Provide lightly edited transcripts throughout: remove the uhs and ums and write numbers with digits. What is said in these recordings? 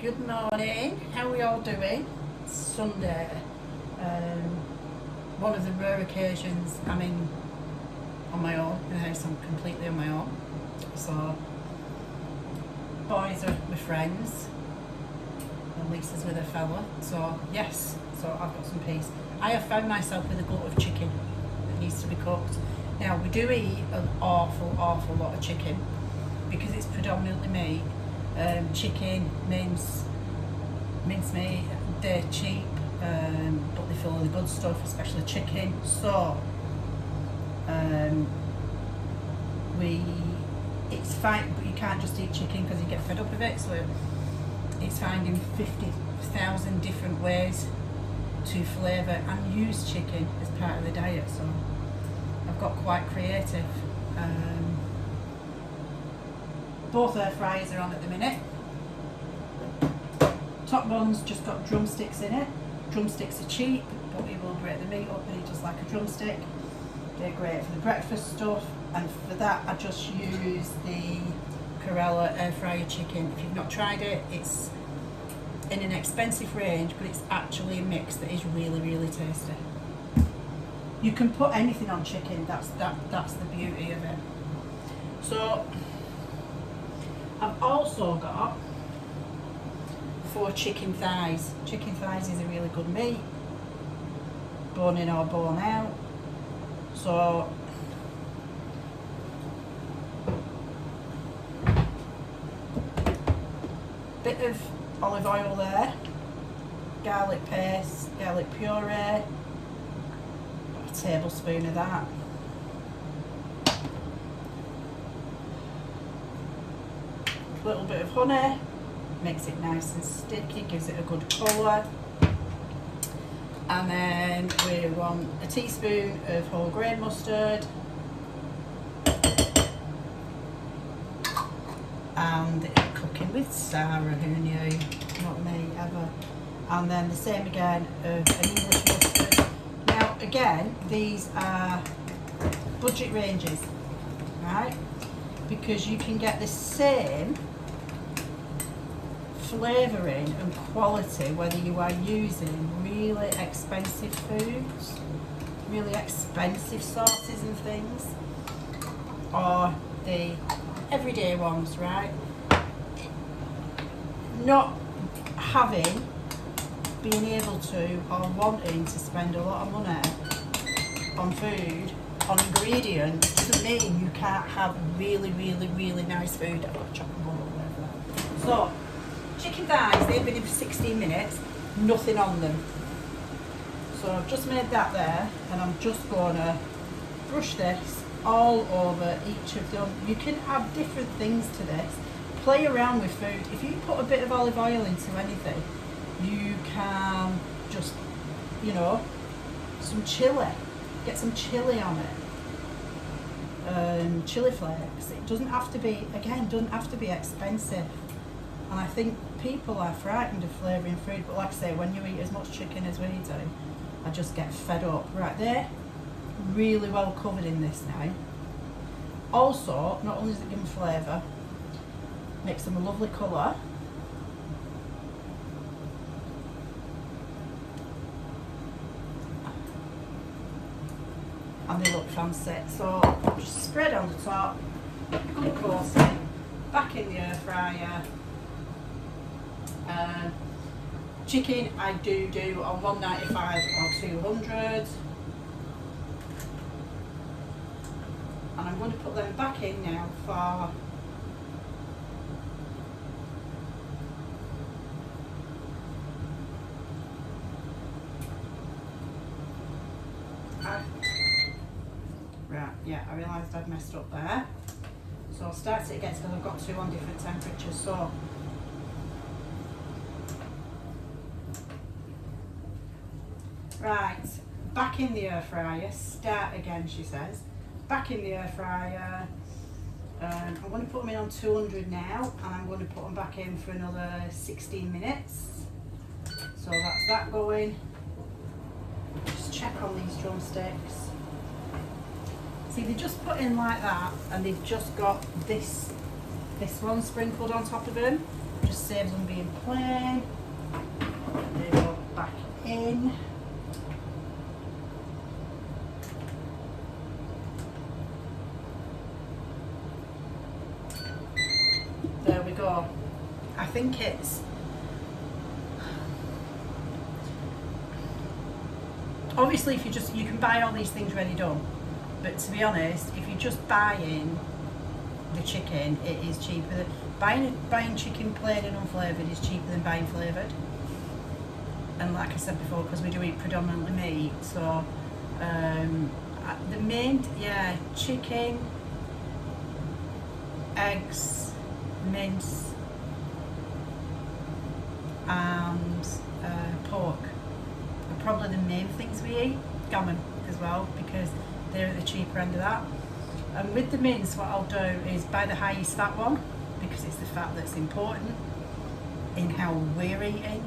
Good morning, how are we all doing? It's Sunday, one of the rare occasions I'm in on my own, in the house I'm completely on my own. So, boys are with friends, and Lisa's with a fella, so yes, so I've got some peace. I have found myself with a glut of chicken that needs to be cooked. Now, we do eat an awful lot of chicken, because it's predominantly meat. Chicken, mincemeat, they're cheap, but they fill all the good stuff, especially chicken. So it's fine, but you can't just eat chicken because you get fed up of it. So it's finding 50,000 different ways to flavour and use chicken as part of the diet. So I've got quite creative. Both air fryers are on at the minute. Top one's just got drumsticks in it. Drumsticks are cheap, but you will grate the meat up and eat just like a drumstick. They're great for the breakfast stuff, and for that I just use the Corella air fryer chicken. If you've not tried it, it's in an expensive range, but it's actually a mix that is really tasty. You can put anything on chicken, that's the beauty of it. So I've also got 4 chicken thighs. Chicken thighs is a really good meat, bone in or bone out. So bit of olive oil there, garlic paste, garlic puree, a tablespoon of that. A little bit of honey, makes it nice and sticky, gives it a good colour. And then we want a teaspoon of whole grain mustard, and cooking with Sarah, who knew, not me ever. And then the same again of an English mustard. Now again, these are budget ranges, right? Because you can get the same flavouring and quality whether you are using really expensive foods, really expensive sauces and things, or the everyday ones, right? Not having, being able to, or wanting to spend a lot of money on food, on ingredients, doesn't mean you can't have really nice food. I've got chocolate ball over there. So chicken thighs, they've been in for 16 minutes, nothing on them. So I've just made that there, and I'm just going to brush this all over each of them. You can add different things to this. Play around with food. If you put a bit of olive oil into anything, you can just, some chilli. Get some chilli on it. Chili flakes. It doesn't have to be, again, doesn't have to be expensive. And I think people are frightened of flavouring food, but like I say, when you eat as much chicken as we do, I just get fed up. Right there, really well covered in this now. Also, not only does it give them flavour, makes them a lovely colour. And they look fancy. So just spread on the top, good coating, back in the air fryer. Chicken I do on 195 or 200, and I'm going to put them back in now for right, yeah, I realised I'd messed up there, so I'll start it again because I've got 2 on different temperatures. So right, back in the air fryer, start again, she says. Back in the air fryer. I'm going to put them in on 200 now, and I'm going to put them back in for another 16 minutes. So that's that going. Just check on these drumsticks. See, they just put in like that, and they've just got this one sprinkled on top of them. just saves them being plain. They go back in. There we go. I think it's obviously if you can buy all these things ready done, but to be honest, if you're just buying the chicken, it is cheaper. Buying chicken plain and unflavoured is cheaper than buying flavoured. And like I said before, because we do eat predominantly meat, so the main, chicken, eggs, mince, and pork are probably the main things we eat. Gammon as well, because they're at the cheaper end of that. And with the mince, what I'll do is buy the highest fat one, because it's the fat that's important in how we're eating.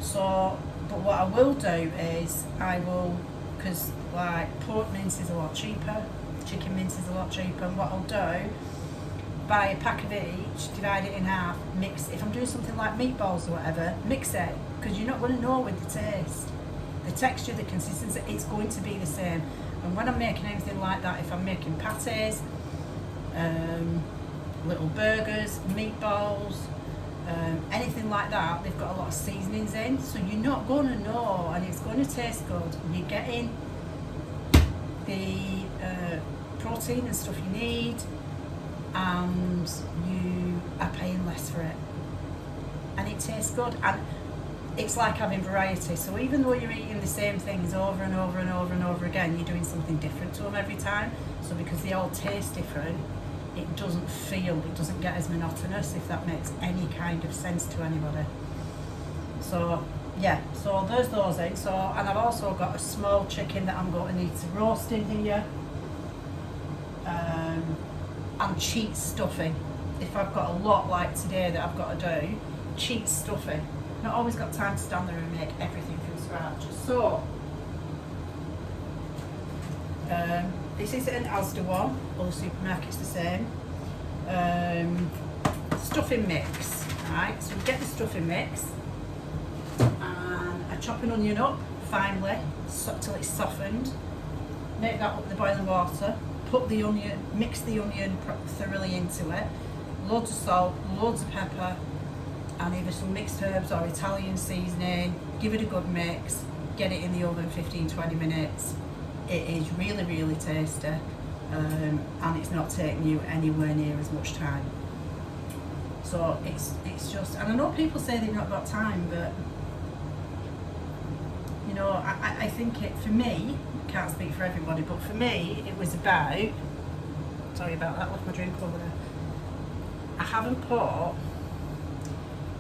So, but what I will do is because like pork mince is a lot cheaper, chicken mince is a lot cheaper, and what I'll do, buy a pack of each, divide it in half, mix. If I'm doing something like meatballs or whatever, mix it, because you're not going to know with the taste. The texture, the consistency, it's going to be the same. And when I'm making anything like that, if I'm making patties, little burgers, meatballs, anything like that, they've got a lot of seasonings in, so you're not going to know, and it's going to taste good. You're getting the protein and stuff you need, and you are paying less for it, and it tastes good. And it's like having variety. So even though you're eating the same things over and over and over and over again, you're doing something different to them every time. So because they all taste different, it doesn't get as monotonous, if that makes any kind of sense to anybody. So yeah, so there's those in. So, and I've also got a small chicken that I'm going to need to roast in here, and cheat stuffing. If I've got a lot like today that I've got to do, cheat stuffing. Not always got time to stand there and make everything from scratch. So this is an Asda one, all the supermarkets the same. Stuffing mix, right? So we get the stuffing mix, and I chop an onion up finely till it's softened. Make that up with the boiling water. Put the onion, mix the onion thoroughly into it. Loads of salt, loads of pepper, and either some mixed herbs or Italian seasoning. Give it a good mix. Get it in the oven 15-20 minutes. It is really, really tasty, and it's not taking you anywhere near as much time. So it's just, and I know people say they've not got time, but you know, I think it, for me, can't speak for everybody, but for me it was about, sorry about that, left my drink over there. I haven't put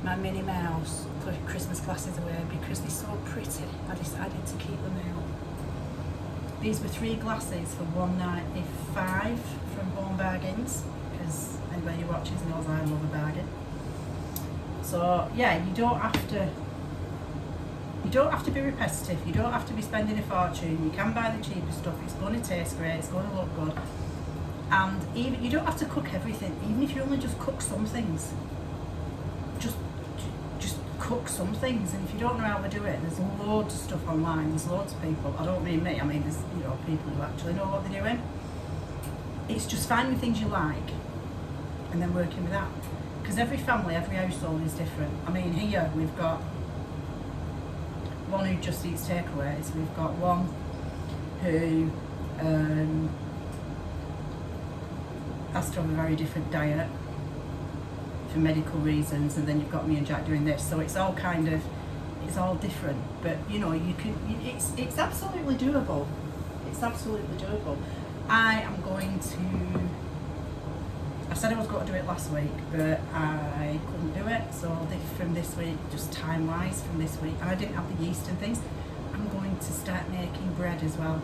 my Minnie Mouse Christmas glasses away because they're so pretty. I decided to keep them out. These were 3 glasses for £1.95 from Home Bargains, because anybody who watches knows I love a bargain. So yeah, you don't have to be repetitive, you don't have to be spending a fortune. You can buy the cheaper stuff, it's going to taste great, it's going to look good. And even, you don't have to cook everything, even if you only just cook some things. Just cook some things, and if you don't know how to do it, there's loads of stuff online, there's loads of people, I don't mean me, I mean there's, you know, people who actually know what they're doing. It's just finding things you like and then working with that, because every family, every household is different. I mean, here we've got one who just eats takeaways, we've got one who has to have a very different diet for medical reasons, and then you've got me and Jack doing this, so it's all kind of, it's all different, but you know, you can, it's absolutely doable. It's absolutely doable. I am going to, I said I was going to do it last week, but I couldn't do it, so from this week, just time wise from this week, and I didn't have the yeast and things, I'm going to start making bread as well.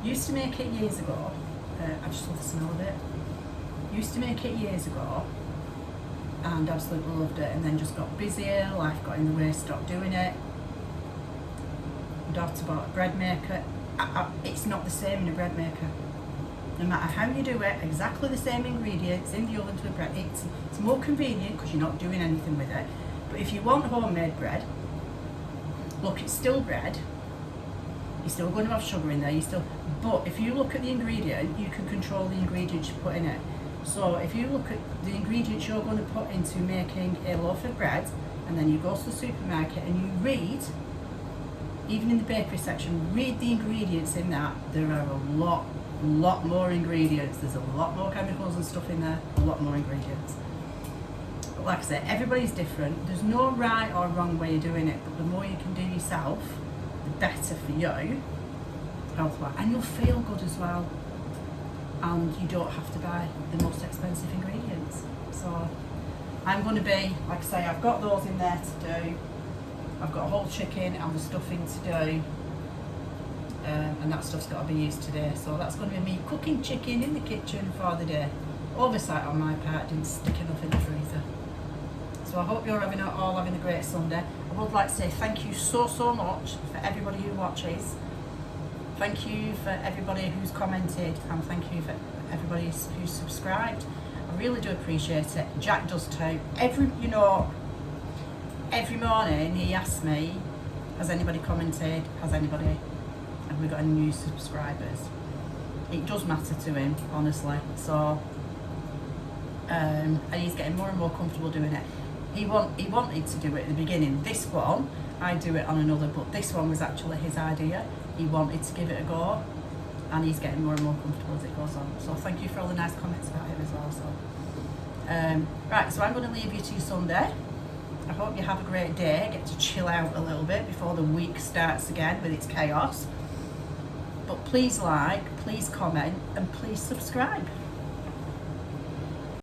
Used to make it years ago, I just love the smell of it. Used to make it years ago and absolutely loved it, and then just got busier, life got in the way, stopped doing it. My daughter bought a bread maker. It's not the same in a bread maker. no matter how you do it, exactly the same ingredients in the oven to the bread. It's more convenient because you're not doing anything with it. But if you want homemade bread, look, it's still bread. You're still going to have sugar in there. But if you look at the ingredient, you can control the ingredients you put in it. So if you look at the ingredients you're going to put into making a loaf of bread, and then you go to the supermarket and you read, even in the bakery section, read the ingredients in that. There are a lot more ingredients. There's a lot more chemicals and stuff in there, a lot more ingredients. But like I said, everybody's different. There's no right or wrong way of doing it, but the more you can do yourself, the better for you, health-wise. And you'll feel good as well. And you don't have to buy the most expensive ingredients. So I'm going to be, like I say, I've got those in there to do. I've got a whole chicken and the stuffing to do. And that stuff's got to be used today. So that's going to be me cooking chicken in the kitchen for the day. Oversight on my part, didn't stick enough in the freezer. So I hope you're all having a great Sunday. I would like to say thank you so much for everybody who watches. Thank you for everybody who's commented, and thank you for everybody who's subscribed. I really do appreciate it. Jack does too. Every morning he asks me, has anybody commented? Have we got any new subscribers? It does matter to him, honestly. So, and he's getting more and more comfortable doing it. He wanted to do it at the beginning. This one, I do it on another, but this one was actually his idea. He wanted to give it a go, and he's getting more and more comfortable as it goes on. So thank you for all the nice comments about him as well. So, right, so I'm going to leave you to Sunday. I hope you have a great day, get to chill out a little bit before the week starts again with its chaos. But please like, please comment, and please subscribe.